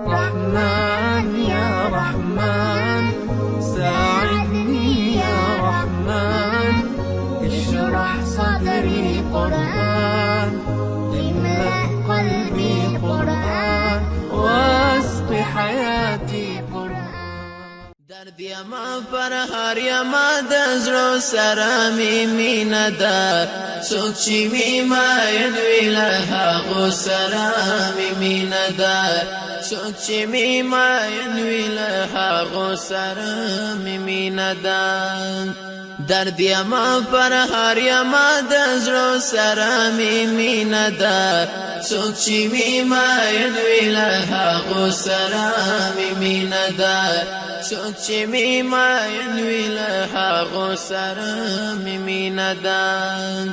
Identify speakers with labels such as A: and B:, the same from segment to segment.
A: رحمن يا رحمن ساعدني يا رحمن اشرح صدري قرآن املأ قلبي قرآن واسق حياتي قرآن
B: درد یما فرهار یما دزرو سرامی میندار سوچی می ماین ویلها غو سرامی میندار سوچی می ماین ویلها غو سرامی میندار درد یما فرهار یما دزرو سرامی میندار سوچی می ماین ویلها غو سرامی میندار سوچی می ماین ویلها غو سرامی میندار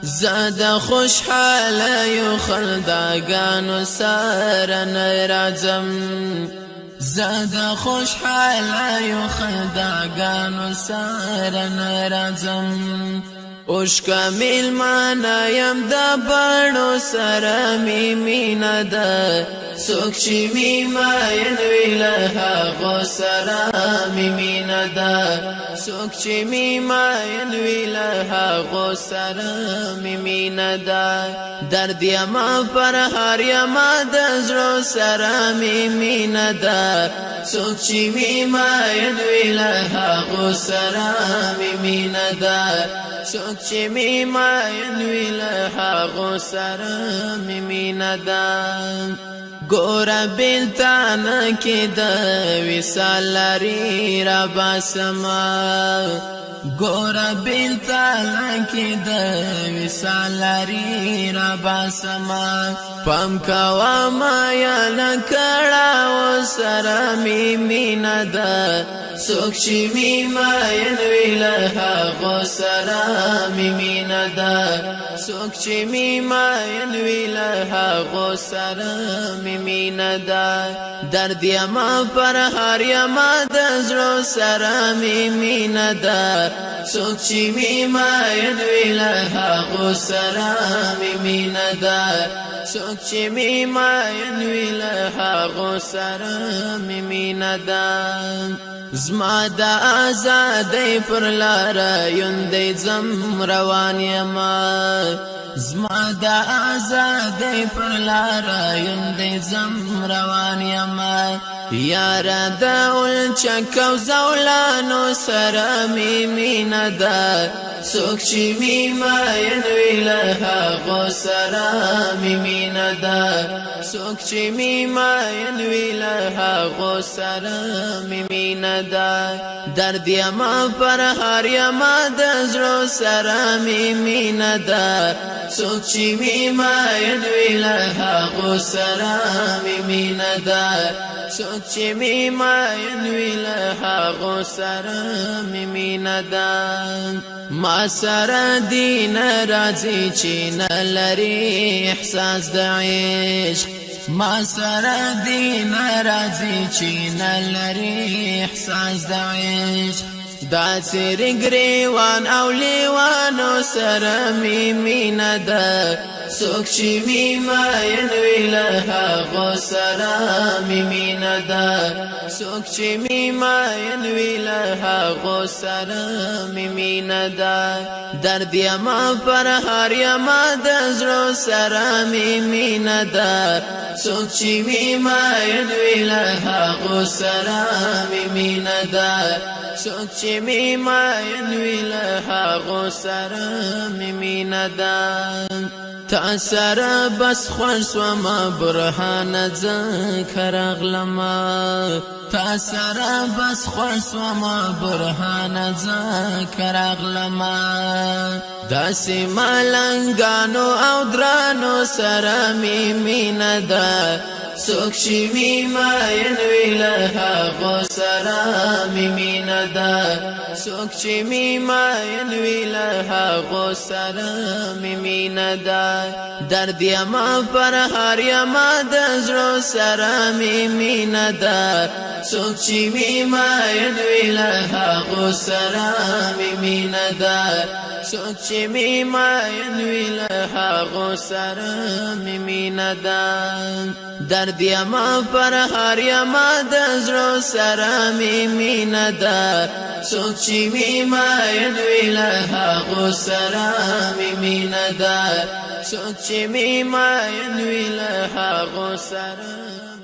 B: زاد خوشحال یو خلداگانو سارا نرازم زاد خوشحال یو خلداگانو سارا نرازم اوشکا میلمانا یم دا بانو سرا مینا دا سوکچی می ماین ویلها غو سرا مینا دا سوکچی می ماین ویلها غو سرا مینا دا درد یما فرهار یما دزرو سرا مینا دا سوکچی می ماین ویلها غو سرا مینا دا سوچی می ماین ویلها غو سرا میندار گورا بیلتانا کی دا وصال لري را باسما گورا بیلتانا کی دا وصال لري را باسما پم کوا ما یا نکڑا و سرا میندار سوکچی می ماین ویلها غو سرا میندار سوکچی می ماین ویلها غو سرا میندار درد یما فرهار یما دزرو سرا میندار سوکچی می ماین ویلها غو سرا میندار سوکچی می ماین ویلها غو سرا میندار زما دا آزادی پر لارا یوندی زم روان یما زما دا آزادی پر لارا یوندی زم روان یما یارا دا اولچکو زولانو سرا میندار سوکچی می ماین ویلها غو سرا میندار سوکچی می ماین ویلها غو سرا میندار درد یما فرهار یما دزرو سرا میندار سوکچی می ماین ویلها غو سرا میندار سوچی می ماین ویلها غو سرا میندار ما سره دین رازی چی نلری احساس د عشق ما سره دین رازی چی نلری احساس د عشق دا سری گریوان او لیوانو سره میندار سوکچی می ماین ویلها غو سرا میندار سوکچی می ماین ویلها غو سرا میندار درد یما فرهار یما دزرو سرا میندار سوکچی می ماین ویلها غو سرا میندار سوکچی می ماین ویلها غو سرا میندار تأثر بس خوش وما برهان ذکر اغلما تأثر بس خوش وما برهان ذکر اغلما داسی مالنگانو او درانو سرا میندار سوکچی می ماین ویلها غو سرا میندار سوکچی می ماین ویلها غو سرا میندار درد یما فرهار یما دزرو سرا میندار څوک چې می ماین وی له هغو سره می مینه ده څوک چې می ماین وی له هغو سره می مینه ده درد یما پر هر یما د زړه سره می مینه ده څوک چې می ماین وی له هغو سره می مینه ده څوک چې می ماین وی له هغو سره